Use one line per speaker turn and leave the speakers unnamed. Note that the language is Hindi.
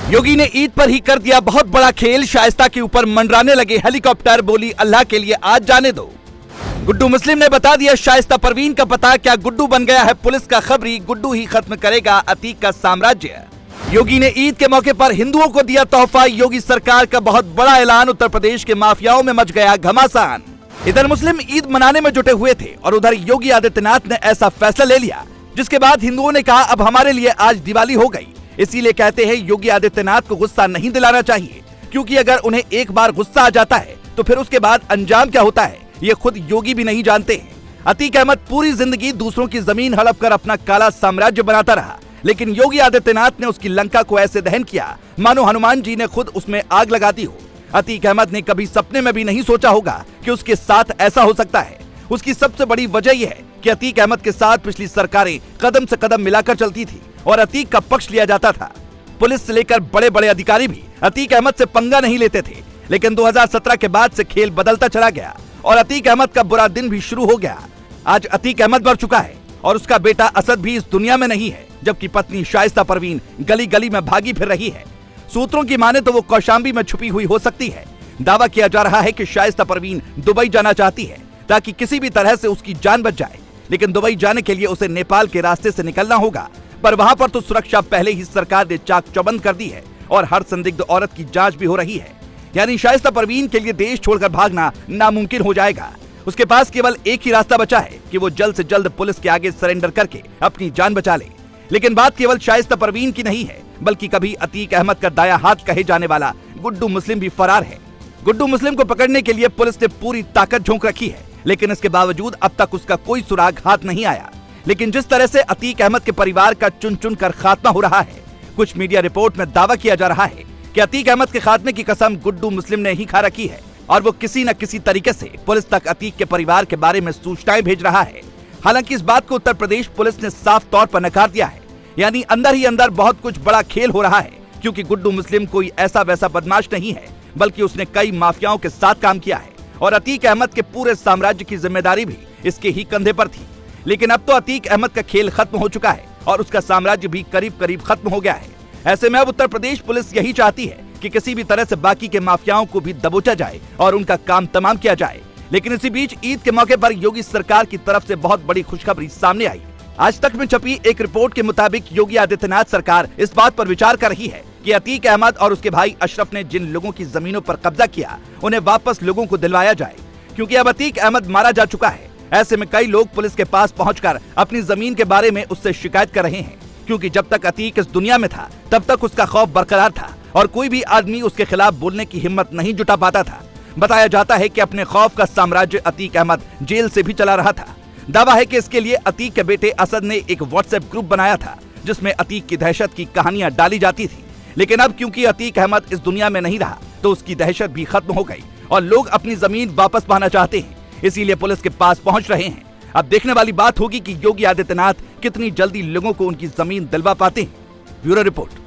योगी ने ईद पर ही कर दिया बहुत बड़ा खेल। शाइस्ता के ऊपर मंडराने लगे हेलीकॉप्टर, बोली अल्लाह के लिए आज जाने दो। गुड्डू मुस्लिम ने बता दिया शाइस्ता परवीन का पता। क्या गुड्डू बन गया है पुलिस का खबरी? गुड्डू ही खत्म करेगा अतीक का साम्राज्य। योगी ने ईद के मौके पर हिंदुओं को दिया तोहफा। योगी सरकार का बहुत बड़ा ऐलान। उत्तर प्रदेश के माफियाओं में मच गया घमासान। इधर मुस्लिम ईद मनाने में जुटे हुए थे और उधर योगी आदित्यनाथ ने ऐसा फैसला ले लिया जिसके बाद हिंदुओं ने कहा अब हमारे लिए आज दिवाली हो गई। इसीलिए कहते हैं योगी आदित्यनाथ को गुस्सा नहीं दिलाना चाहिए, क्योंकि अगर उन्हें एक बार गुस्सा आ जाता है तो फिर उसके बाद अंजाम क्या होता है ये खुद योगी भी नहीं जानते हैं। अतीक अहमद पूरी जिंदगी दूसरों की जमीन हड़प कर अपना काला साम्राज्य बनाता रहा, लेकिन योगी आदित्यनाथ ने उसकी लंका को ऐसे दहन किया मानो हनुमान जी ने खुद उसमें आग लगा दी हो। अतीक अहमद ने कभी सपने में भी नहीं सोचा होगा कि उसके साथ ऐसा हो सकता है। उसकी सबसे बड़ी वजह यह है कि अतीक अहमद के साथ पिछली सरकारें कदम से कदम मिलाकर चलती थी और अतीक का पक्ष लिया जाता था। पुलिस से लेकर बड़े बड़े अधिकारी भी अतीक अहमद से पंगा नहीं लेते थे, लेकिन 2017 के बाद से खेल बदलता चला गया और अतीक अहमद का बुरा दिन भी शुरू हो गया। आज अतीक अहमद मर चुका है और उसका बेटा असद भी इस दुनिया में नहीं है, जबकि पत्नी शाइस्ता परवीन गली गली में भागी फिर रही है। सूत्रों की माने तो वो कौशाम्बी में छुपी हुई हो सकती है। दावा किया जा रहा है कि शाइस्ता परवीन दुबई जाना चाहती है ताकि किसी भी तरह से उसकी जान बच जाए, लेकिन दुबई जाने के लिए उसे नेपाल के रास्ते से निकलना होगा। पर वहां पर तो सुरक्षा पहले ही सरकार ने चाक चौबंद कर दी है और हर संदिग्ध औरत की जांच भी हो रही है। यानी शाइस्ता परवीन के लिए देश छोड़कर भागना नामुमकिन हो जाएगा। उसके पास केवल एक ही रास्ता बचा है कि वो जल्द से जल्द पुलिस के आगे सरेंडर करके अपनी जान बचा ले। लेकिन बात केवल शाइस्ता परवीन की नहीं है, बल्कि कभी अतीक अहमद का दाया हाथ कहे जाने वाला गुड्डू मुस्लिम भी फरार है। गुड्डू मुस्लिम को पकड़ने के लिए पुलिस ने पूरी ताकत झोंक रखी है, लेकिन इसके बावजूद अब तक उसका कोई सुराग हाथ नहीं आया। लेकिन जिस तरह से अतीक अहमद के परिवार का चुन चुन कर खात्मा हो रहा है, कुछ मीडिया रिपोर्ट में दावा किया जा रहा है कि अतीक अहमद के खात्मे की कसम गुड्डू मुस्लिम ने ही खा रखी है और वो किसी न किसी तरीके से पुलिस तक अतीक के परिवार के बारे में सूचनाएं भेज रहा है। हालांकि इस बात को उत्तर प्रदेश पुलिस ने साफ तौर पर नकार दिया है। यानी अंदर ही अंदर बहुत कुछ बड़ा खेल हो रहा है, क्योंकि गुड्डू मुस्लिम कोई ऐसा वैसा बदमाश नहीं है, बल्कि उसने कई माफियाओं के साथ काम किया है और अतीक अहमद के पूरे साम्राज्य की जिम्मेदारी भी इसके ही कंधे पर थी। लेकिन अब तो अतीक अहमद का खेल खत्म हो चुका है और उसका साम्राज्य भी करीब करीब खत्म हो गया है। ऐसे में अब उत्तर प्रदेश पुलिस यही चाहती है कि किसी भी तरह से बाकी के माफियाओं को भी दबोचा जाए और उनका काम तमाम किया जाए। लेकिन इसी बीच ईद के मौके पर योगी सरकार की तरफ से बहुत बड़ी खुशखबरी सामने आई। आज तक में छपी एक रिपोर्ट के मुताबिक योगी आदित्यनाथ सरकार इस बात पर विचार कर रही है कि अतीक अहमद और उसके भाई अशरफ ने जिन लोगों की जमीनों पर कब्जा किया उन्हें वापस लोगों को दिलवाया जाए, क्योंकि अब अतीक अहमद मारा जा चुका है। ऐसे में कई लोग पुलिस के पास पहुंचकर अपनी जमीन के बारे में उससे शिकायत कर रहे हैं, क्योंकि जब तक अतीक इस दुनिया में था तब तक उसका खौफ बरकरार था और कोई भी आदमी उसके खिलाफ बोलने की हिम्मत नहीं जुटा पाता था। बताया जाता है कि अपने खौफ का साम्राज्य अतीक अहमद जेल से भी चला रहा था। दावा है कि इसके लिए अतीक के बेटे असद ने एक व्हाट्सएप ग्रुप बनाया था जिसमें अतीक की दहशत की कहानियां डाली जाती थी। लेकिन अब क्योंकि अतीक अहमद इस दुनिया में नहीं रहा तो उसकी दहशत भी खत्म हो गई और लोग अपनी जमीन वापस पाना चाहते हैं, इसीलिए पुलिस के पास पहुंच रहे हैं। अब देखने वाली बात होगी कि योगी आदित्यनाथ कितनी जल्दी लोगों को उनकी जमीन दिलवा पाते हैं। Bureau report.